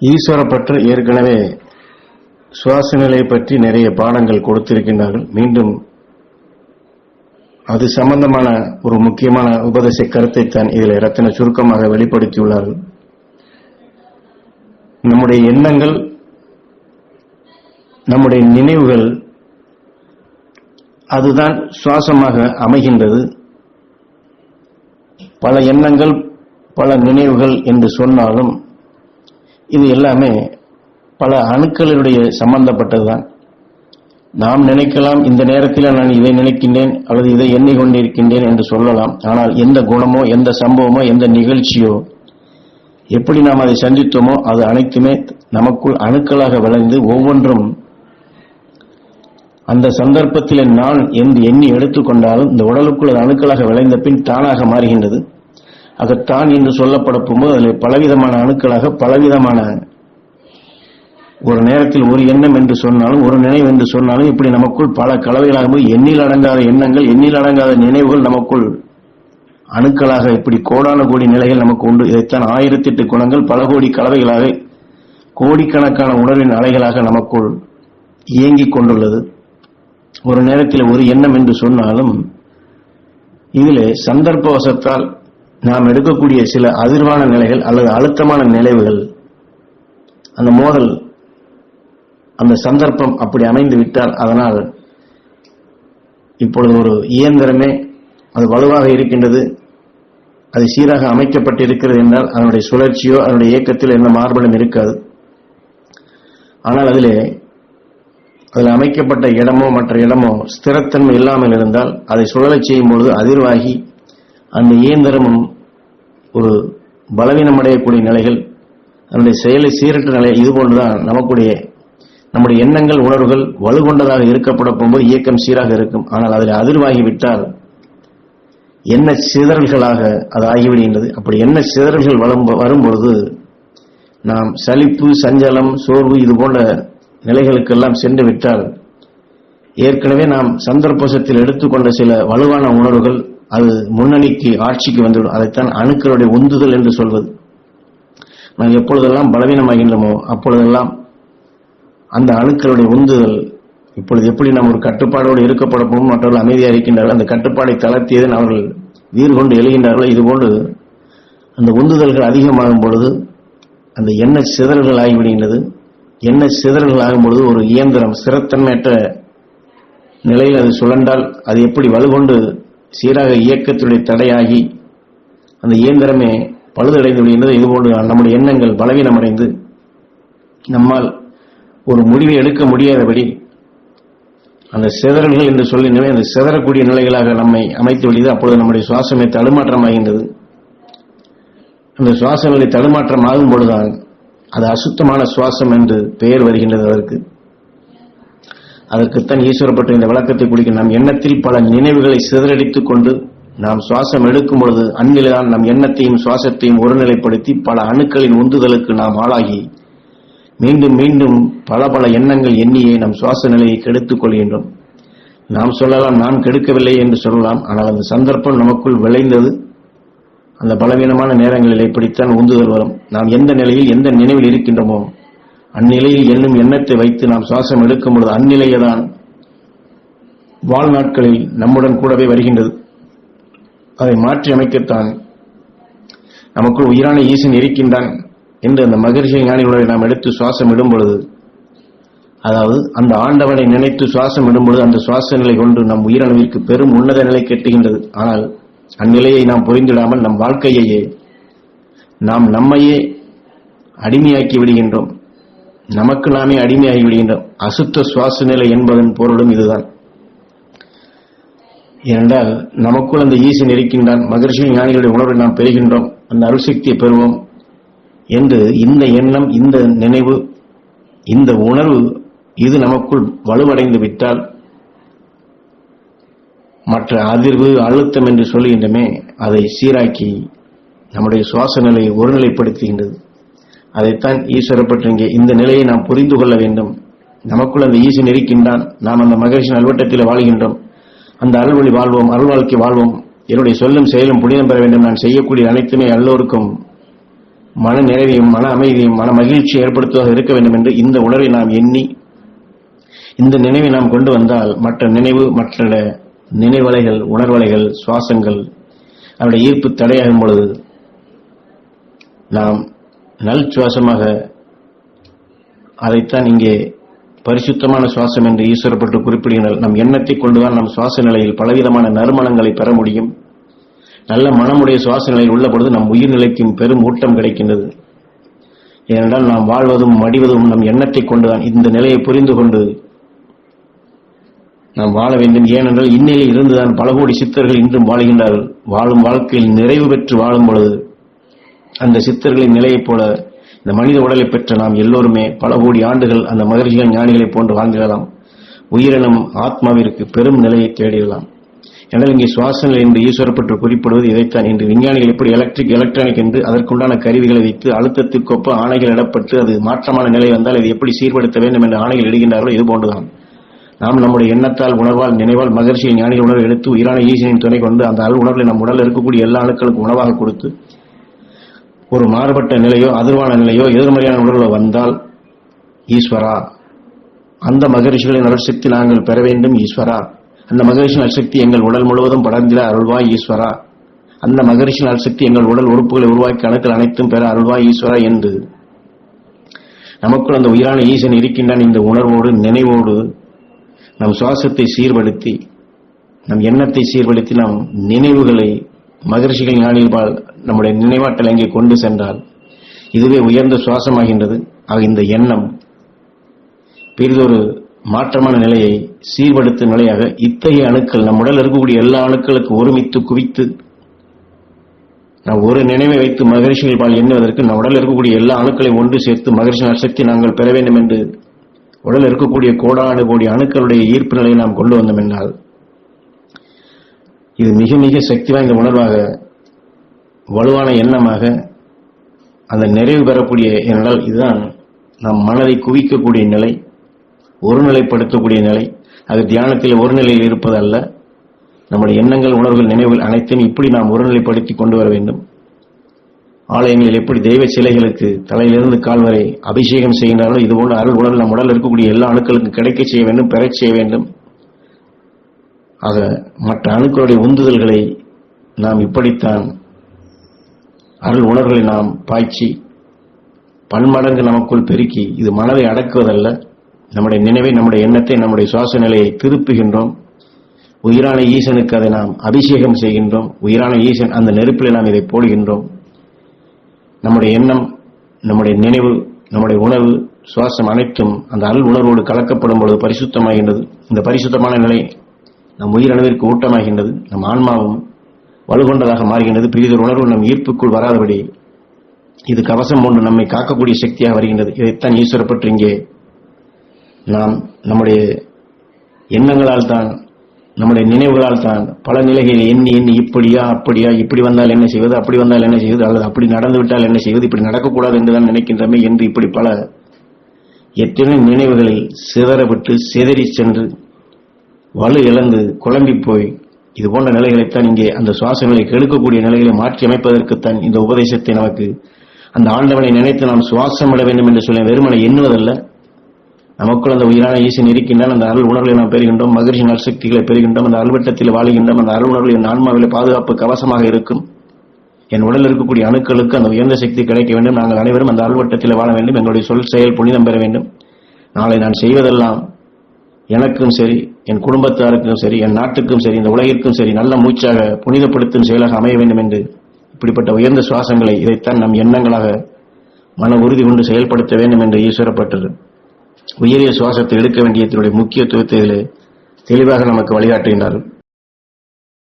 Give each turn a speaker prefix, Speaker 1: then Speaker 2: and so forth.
Speaker 1: ஈஸ்வர பற்று ஏற்கனவே சுவாச நிலை பற்றி நிறைய பாடங்கள் கொடுத்திருக்கின்றார்கள். மீண்டும் அது சம்பந்தமான ஒரு முக்கியமான உபதேச கருத்தை தான் இதில் ரத்தின சுருக்கமாக வெளிப்படுத்தியுள்ளார்கள். நம்முடைய எண்ணங்கள், நம்முடைய நினைவுகள், அதுதான் சுவாசமாக அமைகின்றது. பல எண்ணங்கள், பல நினைவுகள் என்று சொன்னாலும் இது எல்லாமே பல அணுக்களுடைய சம்பந்தப்பட்டதுதான். நாம் நினைக்கலாம், இந்த நேரத்தில் நான் இதை நினைக்கின்றேன் அல்லது இதை எண்ணிக்கொண்டிருக்கின்றேன் என்று சொல்லலாம். ஆனால் எந்த குணமோ, எந்த சம்பவமோ, எந்த நிகழ்ச்சியோ, எப்படி நாம் அதை சந்தித்தோமோ அது அனைத்துமே நமக்குள் அணுக்களாக விளைந்து ஒவ்வொன்றும் அந்த சந்தர்ப்பத்தில் நான் என்று எண்ணி எடுத்துக்கொண்டாலும் இந்த உடலுக்குள் அது அணுக்களாக விளைந்த பின் தானாக மாறுகின்றது. அதைத்தான் என்று சொல்லப்படும் போது அதில் பலவிதமான அணுக்களாக பலவிதமான ஒரு நேரத்தில் ஒரு எண்ணம் என்று சொன்னாலும் ஒரு நினைவு என்று சொன்னாலும் இப்படி நமக்குள் பல கலவைகளாக எண்ணில் அடங்காத எண்ணங்கள், எண்ணில் அடங்காத நினைவுகள் நமக்குள் அணுக்களாக இப்படி கோடான கோடி நிலைகள் நமக்கு உண்டு. இதைத்தான் 1008 குணங்கள் பல கோடி கலவைகளாக கோடிக்கணக்கான உணர்வின் அலைகளாக நமக்குள் இயங்கிக் கொண்டுள்ளது. ஒரு நேரத்தில் ஒரு எண்ணம் என்று சொன்னாலும் இதிலே சந்தர்ப்பவசத்தால் நாம் எடுக்கக்கூடிய சில அதிர்வான நிலைகள் அல்லது அழுத்தமான நிலைவுகள், அந்த மோதல், அந்த சந்தர்ப்பம் அப்படி அமைந்து விட்டால் அதனால் இப்பொழுது ஒரு இயந்திரமே அது வலுவாக இருக்கின்றது, அது சீராக அமைக்கப்பட்டிருக்கிறது என்றால் அதனுடைய சுழற்சியோ அதனுடைய இயக்கத்தில் எந்த மாறுபடும் இருக்காது. ஆனால் அதில் அமைக்கப்பட்ட இடமோ மற்ற இடமோ ஸ்திரத்தன்மை இல்லாமல் இருந்தால் அதை சுழலச் செய்யும் பொழுது அதிர்வாகி அந்த இயந்திரமும் ஒரு பலவீனமடையக்கூடிய நிலைகள், அதனுடைய செயலை சீரற்ற நிலை, இதுபோன்றுதான் நம்முடைய எண்ணங்கள், உணர்வுகள் வலுகொண்டதாக இருக்கப்பட போகும்போது இயக்கம் சீராக இருக்கும். ஆனால் அதில் அதிர்வாகிவிட்டால் என்ன சிதறல்களாக அது ஆகிவிடுகின்றது. அப்படி என்ன சிதறல்கள் வரும்பொழுது நாம் சலிப்பு, சஞ்சலம், சோர்வு இது போன்ற நிலைகளுக்கெல்லாம் சென்று விட்டால் ஏற்கனவே நாம் சந்தர்ப்பத்தில் எடுத்துக்கொண்ட சில வலுவான உணர்வுகள் அது முன்னணிக்கு ஆட்சிக்கு வந்துவிடும். அதைத்தான் அணுக்களுடைய உந்துதல் என்று சொல்வது. நாம் எப்பொழுதெல்லாம் பலவீனமாகின்றோமோ அப்பொழுதெல்லாம் அந்த அணுக்களுடைய உந்துதல், இப்பொழுது எப்படி நாம் ஒரு கட்டுப்பாடோடு இருக்கப்பட போகும், மற்றவர்கள் அமைதியாக இருக்கின்றார்கள், அந்த கட்டுப்பாடை தளர்த்தியதன் அவர்கள் வீர் கொண்டு எழுகின்றார்கள். இதுபோன்று அந்த உந்துதல்கள் அதிகமாகும் பொழுது அந்த எண்ண சிதறல்கள் ஆகிவிடுகின்றது. எண்ண சிதறல்கள் ஆகும் பொழுது ஒரு இயந்திரம் ஸ்திரத்தன்மையற்ற நிலையில் அது சுழன்றால் அது எப்படி வலுகொண்டு சீராக இயக்கத்துடைய தடையாகி அந்த இயந்திரமே பழுதடைந்து விடுகின்றது. இதுபோன்று நம்முடைய எண்ணங்கள் பலவீனமடைந்து நம்மால் ஒரு முடிவை எடுக்க முடியாதபடி அந்த சிதறல்கள் என்று சொல்லினவே அந்த சிதறக்கூடிய நிலைகளாக நம்மை அமைத்து விடுகிறது. அப்பொழுது நம்முடைய சுவாசமே தடுமாற்றமாகின்றது. அந்த சுவாச நிலை தடுமாற்றம் ஆகும் பொழுதுதான் அது அசுத்தமான சுவாசம் என்று பெயர் வருகின்றது. அதற்குத்தான் ஈஸ்வரப்பட்ட இந்த விளக்கத்தை குடிக்க நம் எண்ணத்தில் பல நினைவுகளை சிதறடித்துக் கொண்டு நாம் சுவாசம் எடுக்கும் பொழுது அந்நிலைதான் நம் எண்ணத்தையும் சுவாசத்தையும் ஒருநிலைப்படுத்தி பல அணுக்களின் உந்துதலுக்கு நாம் ஆளாகி மீண்டும் மீண்டும் பல பல எண்ணங்கள் எண்ணியே நம் சுவாச நிலையை கெடுத்துக் கொள்கின்றோம். நாம் சொல்லலாம் நாம் கெடுக்கவில்லை என்று சொல்லலாம். ஆனால் அந்த சந்தர்ப்பம் நமக்குள் விளைந்தது. அந்த பலவீனமான நேரங்களில் இப்படித்தான் உந்துதல் வரும். நாம் எந்த நிலையில் எந்த நினைவில் இருக்கின்றோமோ அந்நிலையில் என்னும் எண்ணத்தை வைத்து நாம் சுவாசம் எடுக்கும் பொழுது அந்நிலையதான் வாழ்நாட்களில் நம்முடன் கூடவே வருகின்றது. அதை மாற்றி அமைக்கத்தான் நமக்குள் உயிரான ஈசன் இருக்கின்றான் என்று அந்த மகரிஷி ஞானிகளுடைய நாம் எடுத்து சுவாசம் இடும் பொழுது, அதாவது அந்த ஆண்டவனை நினைத்து சுவாசம் இடும் பொழுது அந்த சுவாச நிலை கொண்டு நம் உயிரணுவிற்கு பெரும் உன்னத நிலை கெட்டுகின்றது. ஆனால் அந்நிலையை நாம் புரிந்திடாமல் நம் வாழ்க்கையையே நாம் நம்மையே அடிமையாக்கி விடுகின்றோம். நமக்கு நாமே அடிமையாகி விடுகின்றோம். அசுத்த சுவாச நிலை என்பதன் பொருளும் இதுதான். ஏனென்றால் நமக்குள் அந்த ஈசன் இருக்கின்றான், மகரிஷி ஞானிகளுடைய உணர்வை நாம் பெறுகின்றோம், அந்த அருள்சக்தியை பெறுவோம் என்று இந்த எண்ணம், இந்த நினைவு, இந்த உணர்வு இது நமக்குள் வலுவடைந்து விட்டால் மற்ற அதிர்வு, அழுத்தம் என்று சொல்லுகின்றமே அதை சீராக்கி நம்முடைய சுவாச நிலையை ஒருநிலைப்படுத்துகின்றது. அதைத்தான் ஈஸ்வரப்பட்ட இங்கே இந்த நிலையை நாம் புரிந்து கொள்ள வேண்டும். நமக்குள் அந்த ஈசன் இருக்கின்றான், நாம் அந்த மகரிஷின் அல்வட்டத்தில் வாழ்கின்றோம். அந்த அருள்வழி வாழ்வோம், அருள் வாழ்க்கை வாழ்வோம். என்னுடைய சொல்லும் செயலும் புனிதம் பெற வேண்டும். நான் செய்யக்கூடிய அனைத்துமே எல்லோருக்கும் மன நிறைவையும் மன அமைதியும் மன மகிழ்ச்சியை ஏற்படுத்துவதாக இருக்க வேண்டும் என்று இந்த உணர்வை நாம் எண்ணி இந்த நினைவை நாம் கொண்டு வந்தால் மற்ற நினைவலைகள் உணர்வலைகள் சுவாசங்கள் அவருடைய ஈர்ப்பு தடையாகும் பொழுது நாம் நல் சுவாசமாக அதைத்தான் இங்கே பரிசுத்தமான சுவாசம் என்று ஈஸ்வரப்பட்டு குறிப்பிடுகிறார். நம் எண்ணத்தை கொண்டுதான் நம் சுவாச நிலையில் பலவிதமான நறுமணங்களை பெற முடியும். நல்ல மனமுடைய சுவாச நிலையில் உள்ள பொழுது நம் உயிர்நிலைக்கும் பெரும் ஊட்டம் கிடைக்கின்றது. ஏனென்றால் நாம் வாழ்வதும் மடிவதும் நம் எண்ணத்தை கொண்டுதான். இந்த நிலையை புரிந்து கொண்டு நாம் வாழ வேண்டும். ஏனென்றால் இந்நிலையில் இருந்துதான் பல கோடி சித்தர்கள் இன்றும் வாழ்கின்றார்கள். வாழும் வாழ்க்கையில் நிறைவு பெற்று வாழும் பொழுது அந்த சித்தர்களின் நிலையைப் போல இந்த மனித உடலை பெற்ற நாம் எல்லோருமே பல கோடி ஆண்டுகள் அந்த மகரிஷிகள் ஞானிகளைப் போன்று வாழ்ந்திடலாம். உயிரினம் ஆத்மாவிற்கு பெரும் நிலையை தேடிடலாம். எனவே இங்கே சுவாச நிலை என்று ஈஸ்வரப்பட்டு குறிப்பிடுவது இதைத்தான். இன்று விஞ்ஞானிகள் எப்படி எலக்ட்ரானிக் என்று அதற்குண்டான கருவிகளை வைத்து அழுத்தத்திற்கொப்ப ஆணைகள் இடப்பட்டு அது மாற்றமான நிலை வந்தால் அதை எப்படி சீர்படுத்த வேண்டும் என்று ஆணைகள் இடுகின்றார்களோ இது போன்றுதான் நாம் நம்முடைய எண்ணத்தால் உணர்வால் நினைவால் மகரிஷி ஞானிகள் உணர்வை எடுத்து உயிரான ஈசனின் துணை கொண்டு அந்த அருள் உணர்வை நம் உடலில் இருக்கக்கூடிய எல்லா அணுக்களுக்கும் உணவாக கொடுத்து ஒரு மாறுபட்ட நிலையோ அதிர்வான நிலையோ எதிர்மறையான உணர்வு வந்தால் ஈஸ்வரா அந்த மகரிஷிகளின் அருள்சக்தி நாங்கள் பெற வேண்டும். ஈஸ்வரா அந்த மகரிஷின் அருள்சக்தி எங்கள் உடல் முழுவதும் படர்ந்திட அருள்வாய் ஈஸ்வரா. அந்த மகரிஷின் அருள்சக்தி எங்கள் உடல் உறுப்புகளை உருவாக்கி அணுக்கள் அனைத்தும் பெற அருள்வாய் ஈஸ்வரா என்று நமக்குள் அந்த உயிரான ஈசன் இருக்கின்றான். இந்த உணர்வோடு நினைவோடு நம் சுவாசத்தை சீர்படுத்தி நம் எண்ணத்தை சீர்படுத்தி நாம் நினைவுகளை மகரிஷிகள் ஞானிகள் நம்முடைய நினைவாற்றல் அங்கே கொண்டு சென்றால் இதுவே உயர்ந்த சுவாசமாகின்றது. ஆக இந்த எண்ணம் பெரிதொரு மாற்றமான நிலையை சீர்படுத்தும் நிலையாக இத்தகைய அணுக்கள் நம் உடல் இருக்கக்கூடிய எல்லா அணுக்களுக்கு ஒருமித்து குவித்து நாம் ஒரு நினைவை வைத்து மகரிஷிகள் பால் எண்ணுவதற்கு நம் உடல் இருக்கக்கூடிய எல்லா அணுக்களையும் ஒன்று சேர்த்து மகரிஷின் அசக்தி நாங்கள் பெற வேண்டும் என்று உடல் இருக்கக்கூடிய கோடானு கோடி அணுக்களுடைய ஈர்ப்பு நிலையை நாம் கொண்டு வந்தோம் என்றால் இது மிக மிக சக்தி வாய்ந்த உணர்வாக வலுவான எண்ணமாக அந்த நிறைவு பெறக்கூடிய என்றால் இதுதான் நம் மனதை குவிக்கக்கூடிய நிலை, ஒருநிலைப்படுத்தக்கூடிய நிலை. அது தியானத்தில் ஒரு நிலையில் இருப்பதல்ல. நம்முடைய எண்ணங்கள் உணர்வுகள் நினைவுகள் அனைத்தையும் இப்படி நாம் ஒருநிலைப்படுத்தி கொண்டு வர வேண்டும். ஆலயங்களில் எப்படி தெய்வ சிலைகளுக்கு தலையிலிருந்து கால் வரை அபிஷேகம் செய்கின்றார்களோ இதுபோன்ற அருள் உடல் நம் உடல் இருக்கக்கூடிய எல்லா அணுக்களுக்கும் கிடைக்க செய்ய வேண்டும், பெறச் செய்ய வேண்டும். ஆக மற்ற அணுக்களுடைய உந்துதல்களை நாம் இப்படித்தான் அருள் உணர்வுகளை நாம் பாய்ச்சி பன்மடங்கு நமக்குள் பெருக்கி இது மனதை அடக்குவதல்ல, நம்முடைய நினைவை நம்முடைய எண்ணத்தை நம்முடைய சுவாச நிலையை திருப்புகின்றோம். உயிரான ஈசனுக்கு அதை நாம் அபிஷேகம் செய்கின்றோம். உயிரான ஈசன் அந்த நெருப்பில் நாம் இதை போடுகின்றோம். நம்முடைய எண்ணம் நம்முடைய நினைவு நம்முடைய உணர்வு சுவாசம் அனைத்தும் அந்த அருள் உணர்வோடு கலக்கப்படும் பொழுது பரிசுத்தமாகின்றது. இந்த பரிசுத்தமான நிலை நம் உயிரணுவிற்கு ஊட்டமாகின்றது. நம் ஆன்மாவும் வலுகொண்டதாக மாறுகின்றது. பிரிதொரு உணர்வு நம் ஈர்ப்புக்குள் வராதபடி இது கவசம் போன்று நம்மை காக்கக்கூடிய சக்தியாக வருகின்றது. இதைத்தான் ஈஸ்வரப்பட்டு இங்கே நாம் நம்முடைய எண்ணங்களால் தான் நம்முடைய நினைவுகளால் தான் பல நிலைகளை எண்ணி எண்ணி இப்படியா அப்படியா இப்படி வந்தால் என்ன செய்வது, அப்படி வந்தால் என்ன செய்வது, அல்லது அப்படி நடந்துவிட்டால் என்ன செய்வது, இப்படி நடக்கக்கூடாது என்றுதான் நினைக்கின்றமே என்று இப்படி பல எத்தனை நினைவுகளில் சிதறப்பட்டு சிதறி சென்று வலு இழந்து குழம்பி போய் இது போன்ற நிலைகளைத்தான் இங்கே அந்த சுவாசங்களை கெடுக்கக்கூடிய நிலைகளை மாற்றி அமைப்பதற்குத்தான் இந்த உபதேசத்தை நமக்கு அந்த ஆண்டவனை நினைத்து நாம் சுவாசம் விட வேண்டும் என்று சொல்ல வெறுமனை எண்ணுவதல்ல. நமக்குள் அந்த உயிரான ஈசன் இருக்கின்றான். அந்த அருள் உணர்வுகளை நாம் பெறுகின்றோம். மகிழ்ச்சியின் அருசக்திகளை பெறுகின்றோம். அந்த அருள்வட்டத்தில் வாழுகின்றோம். அந்த அருள் உணர்வு என் ஆன்மாவிலே பாதுகாப்பு கவசமாக இருக்கும். என் உடலில் இருக்கக்கூடிய அணுக்களுக்கு அந்த உயர்ந்த சக்தி கிடைக்க வேண்டும். நாங்கள் அனைவரும் அந்த அருள்வட்டத்தில் வாழ வேண்டும். எங்களுடைய சொல் செயல் புனிதம் பெற வேண்டும். நாளை நான் செய்வதெல்லாம் எனக்கும் சரி, என் குடும்பத்தாருக்கும் சரி, என் நாட்டுக்கும் சரி, இந்த உலகிற்கும் சரி நல்ல மூச்சாக புனிதப்படுத்தும் செயலாக அமைய வேண்டும் என்று இப்படிப்பட்ட உயர்ந்த சுவாசங்களை இதைத்தான் நம் எண்ணங்களாக மன உறுதி கொண்டு செயல்படுத்த வேண்டும் என்று ஈஸ்வரப்பட்டது. உயரிய சுவாசத்தை எடுக்க வேண்டியதனுடைய முக்கியத்துவத்தை இதிலே தெளிவாக நமக்கு வழிகாட்டுகின்றார்கள்.